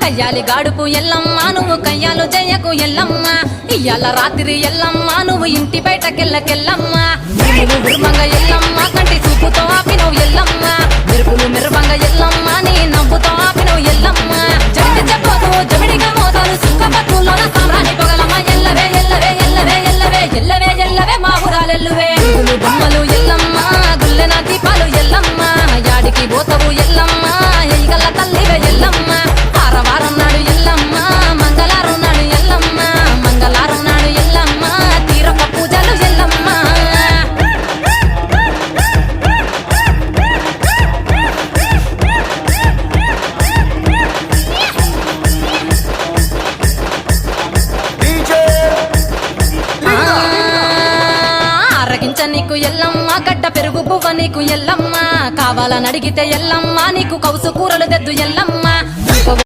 కయ్యాలి గాడుపు ఎల్లమ్మ నువ్వు కయ్యాలు జయకు ఎల్లమ్మ ఇయ్యాల రాత్రి ఎల్లమ్మ నువ్వు ఇంటి బయటకెళ్ళకెళ్ళమ్మ నువ్వు ఉర్మంగ ఎల్లమ్మ కంటి చూపుతో ఆపినవు ఎల్లమ్మ మెరుపులు మెరువంగ ఎల్లమ్మ నీ నవ్వుతో ఆపినవు ఎల్లమ్మ జమిడి చెప్పదు జమిడిగా మోతాలు సుఖపట్టులోన సామ్రాణి పొగలమ్మ ఎల్లవే ఎల్లవే ఎల్లవే ఎల్లవే ఎల్లవే ఎల్లవే మా ఊరాలెల్లువే బొమ్మలు ఎల్లమ్మ గుల్లెన దీపాలు ఎల్లమ్మ యాడికి పోతవు ఎల్లమ్మ ఎయిగల్ల తల్లివే ఎల్లమ్మ వారం నాడు ఎల్లమ్మ మంగళారం నాడు ఎల్లమ్మ మంగళారం నాడు ఎల్లమ్మ తీరప్ప పూజలు ఎల్లమ్మ అరగించ నీకు ఎల్లమ్మ గడ్డ పెరుగు పువ్వ నీకు ఎల్లమ్మ కావాలని అడిగితే ఎల్లమ్మ నీకు కౌసు కూరలు తెద్దు ఎల్లమ్మ